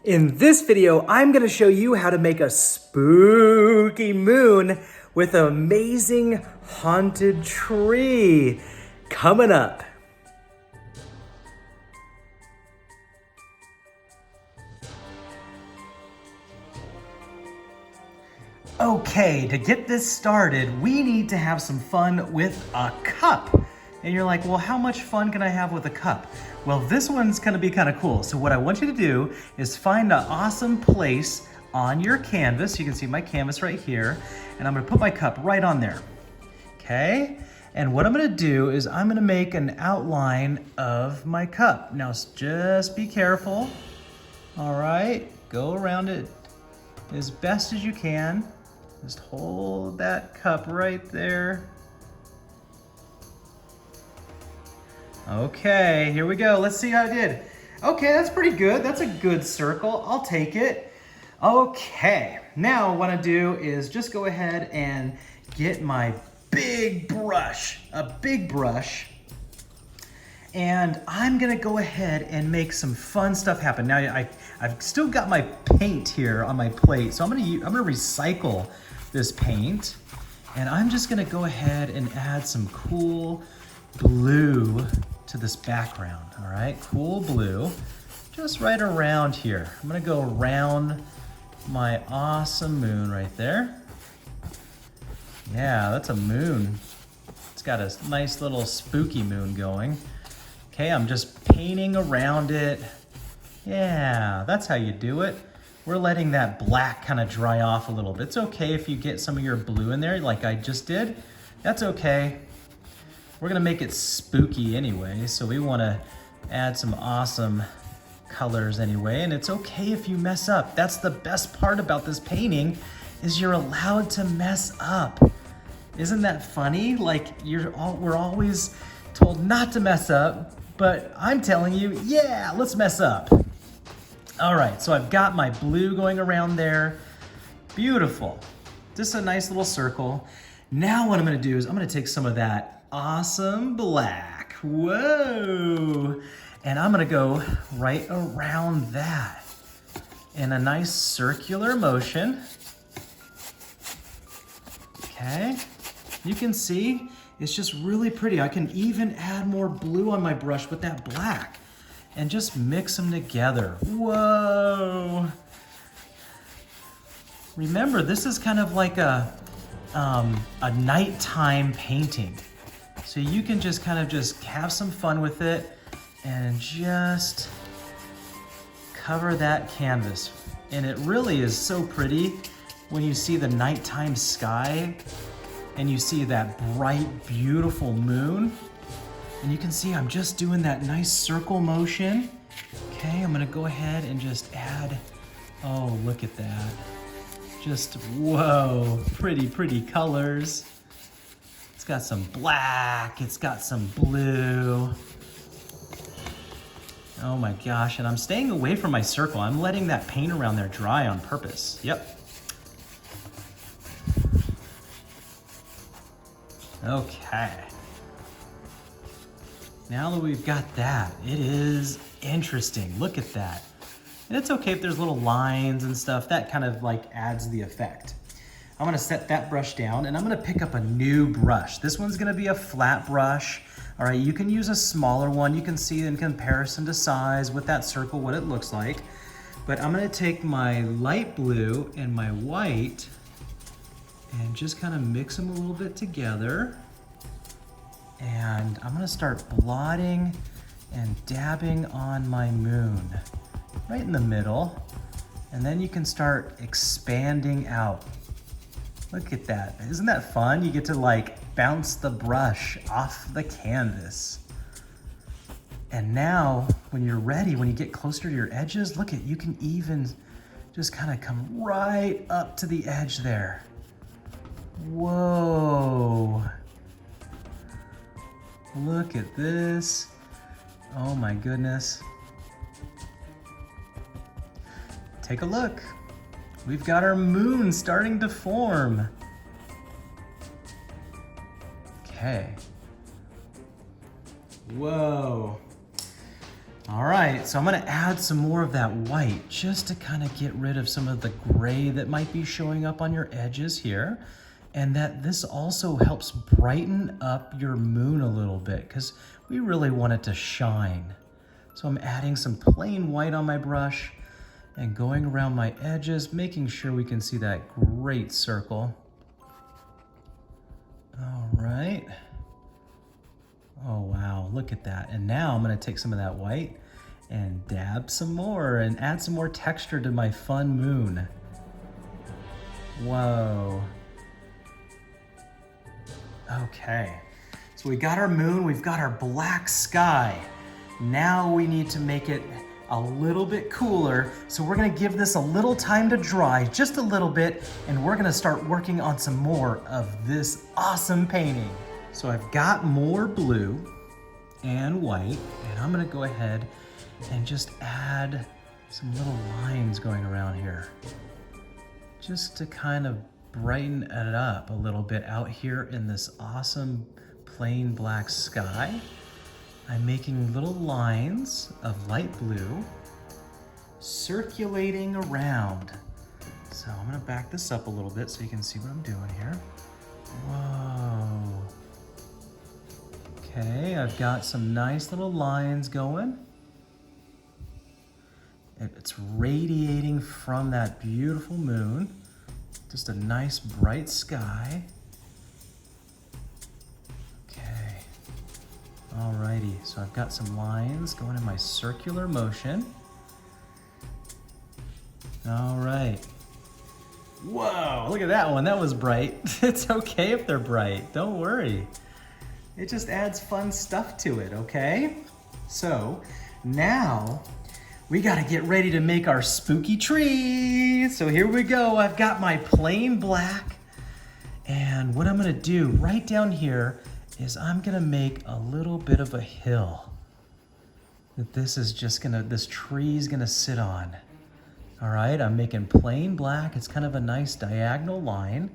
In this video, I'm gonna show you how to make a spooky moon with an amazing haunted tree. Coming up. Okay, to get this started, we need to have some fun with a cup. And you're like, well, how much fun can I have with a cup? Well, this one's gonna be kind of cool. So what I want you to do is find an awesome place on your canvas. You can see my canvas right here. And I'm gonna put my cup right on there, okay? And what I'm gonna do is I'm gonna make an outline of my cup. Now, just be careful, all right? Go around it as best as you can. Just hold that cup right there. Okay, here we go. Let's see how I did. Okay, that's pretty good. That's a good circle. I'll take it. Okay, now what I do is just go ahead and get my big brush, a big brush, and I'm gonna go ahead and make some fun stuff happen. Now I've still got my paint here on my plate, so I'm gonna recycle this paint, and I'm just gonna go ahead and add some cool blue to this background. All right, cool blue, just right around here. I'm gonna go around my awesome moon right there. Yeah, that's a moon. It's got a nice little spooky moon going. Okay, I'm just painting around it. Yeah, that's how you do it. We're letting that black kind of dry off a little bit. It's okay if you get some of your blue in there like I just did. That's okay. We're gonna make it spooky anyway, so we wanna add some awesome colors anyway, and it's okay if you mess up. That's the best part about this painting, is you're allowed to mess up. Isn't that funny? Like, we're always told not to mess up, but I'm telling you, yeah, let's mess up. All right, so I've got my blue going around there. Beautiful. Just a nice little circle. Now what I'm gonna do is I'm gonna take some of that awesome black. Whoa. And I'm gonna go right around that in a nice circular motion. Okay, you can see it's just really pretty. I can even add more blue on my brush with that black and just mix them together. Whoa. Remember, this is kind of like a nighttime painting. So you can just kind of just have some fun with it and just cover that canvas. And it really is so pretty when you see the nighttime sky and you see that bright, beautiful moon. And you can see I'm just doing that nice circle motion. Okay, I'm gonna go ahead and just add, oh, look at that. Just, whoa, pretty, pretty colors. It's got some black, it's got some blue. Oh my gosh, and I'm staying away from my circle. I'm letting that paint around there dry on purpose. Yep. Okay. Now that we've got that, it is interesting. Look at that. And it's okay if there's little lines and stuff. That kind of like adds the effect. I'm gonna set that brush down and I'm gonna pick up a new brush. This one's gonna be a flat brush. All right, you can use a smaller one. You can see in comparison to size with that circle what it looks like. But I'm gonna take my light blue and my white and just kind of mix them a little bit together. And I'm gonna start blotting and dabbing on my moon right in the middle. And then you can start expanding out. Look at that, isn't that fun? You get to like bounce the brush off the canvas. And now when you're ready, when you get closer to your edges, look at, you can even just kind of come right up to the edge there. Whoa. Look at this. Oh my goodness. Take a look. We've got our moon starting to form. Okay. Whoa. All right, so I'm gonna add some more of that white just to kind of get rid of some of the gray that might be showing up on your edges here. And that this also helps brighten up your moon a little bit because we really want it to shine. So I'm adding some plain white on my brush and going around my edges, making sure we can see that great circle. All right. Oh, wow, look at that. And now I'm gonna take some of that white and dab some more and add some more texture to my fun moon. Whoa. Okay, so we got our moon, we've got our black sky. Now we need to make it a little bit cooler. So we're gonna give this a little time to dry, just a little bit, and we're gonna start working on some more of this awesome painting. So I've got more blue and white, and I'm gonna go ahead and just add some little lines going around here, just to kind of brighten it up a little bit out here in this awesome plain black sky. I'm making little lines of light blue circulating around. So I'm gonna back this up a little bit so you can see what I'm doing here. Whoa. Okay, I've got some nice little lines going. It's radiating from that beautiful moon. Just a nice bright sky. Okay. Alrighty, so I've got some lines going in my circular motion. All right. Whoa, look at that one. That was bright. It's okay if they're bright. Don't worry. It just adds fun stuff to it, okay? So now we gotta get ready to make our spooky tree. So here we go. I've got my plain black. And what I'm gonna do right down here is I'm gonna make a little bit of a hill that this tree's gonna sit on. All right, I'm making plain black. It's kind of a nice diagonal line.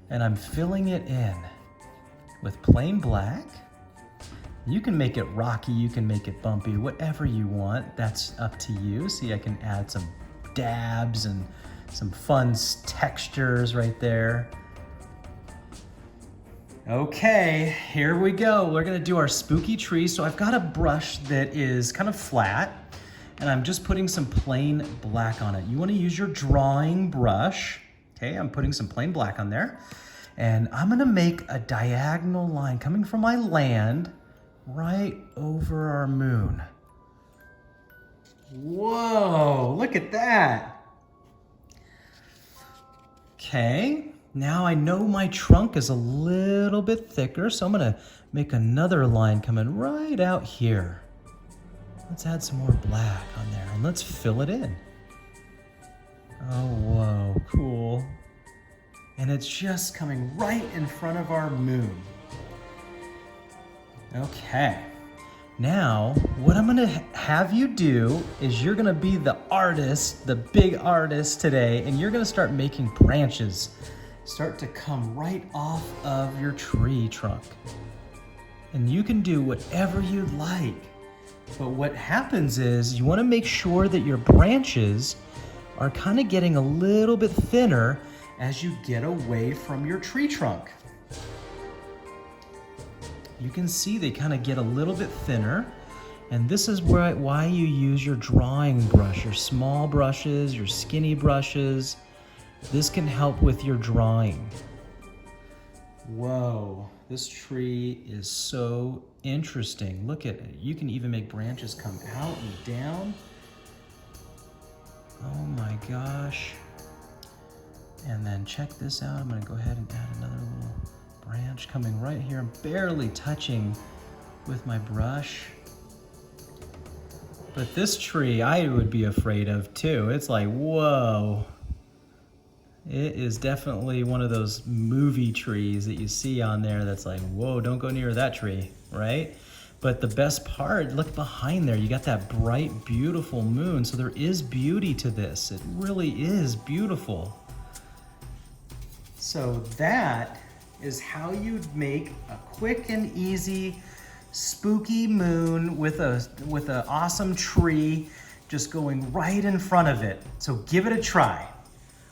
And I'm filling it in with plain black. You can make it rocky, you can make it bumpy, whatever you want. That's up to you. See, I can add some dabs and some fun textures right there. Okay, here we go. We're gonna do our spooky tree. So I've got a brush that is kind of flat, and I'm just putting some plain black on it. You wanna use your drawing brush. Okay, I'm putting some plain black on there. And I'm gonna make a diagonal line coming from my land right over our moon. Whoa, look at that. Okay, now I know my trunk is a little bit thicker, so I'm gonna make another line coming right out here. Let's add some more black on there and let's fill it in. Oh, whoa, cool. And it's just coming right in front of our moon. Okay, now what I'm gonna have you do is you're gonna be the artist, the big artist today, and you're gonna start making branches start to come right off of your tree trunk. And you can do whatever you'd like. But what happens is you wanna make sure that your branches are kind of getting a little bit thinner as you get away from your tree trunk. You can see they kind of get a little bit thinner, and this is why you use your drawing brush, your small brushes, your skinny brushes. This can help with your drawing. Whoa, this tree is so interesting. Look at it. You can even make branches come out and down. Oh my gosh. And then check this out. I'm gonna go ahead and add another little branch coming right here. I'm barely touching with my brush. But this tree I would be afraid of too. It's like, whoa. It is definitely one of those movie trees that you see on there that's like, whoa, don't go near that tree, right? But the best part, look behind there. You got that bright, beautiful moon. So there is beauty to this. It really is beautiful. So that is how you'd make a quick and easy spooky moon with a awesome tree just going right in front of it. So give it a try.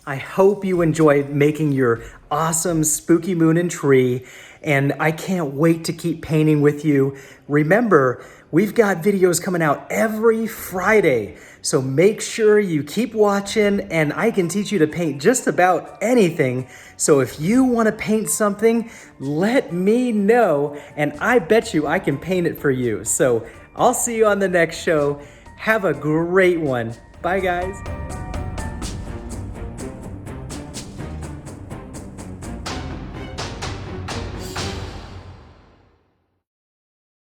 I hope you enjoyed making your awesome spooky moon and tree, and I can't wait to keep painting with you. Remember, we've got videos coming out every Friday, so make sure you keep watching, and I can teach you to paint just about anything. So if you want to paint something, let me know, and I bet you I can paint it for you. So I'll see you on the next show. Have a great one. Bye, guys.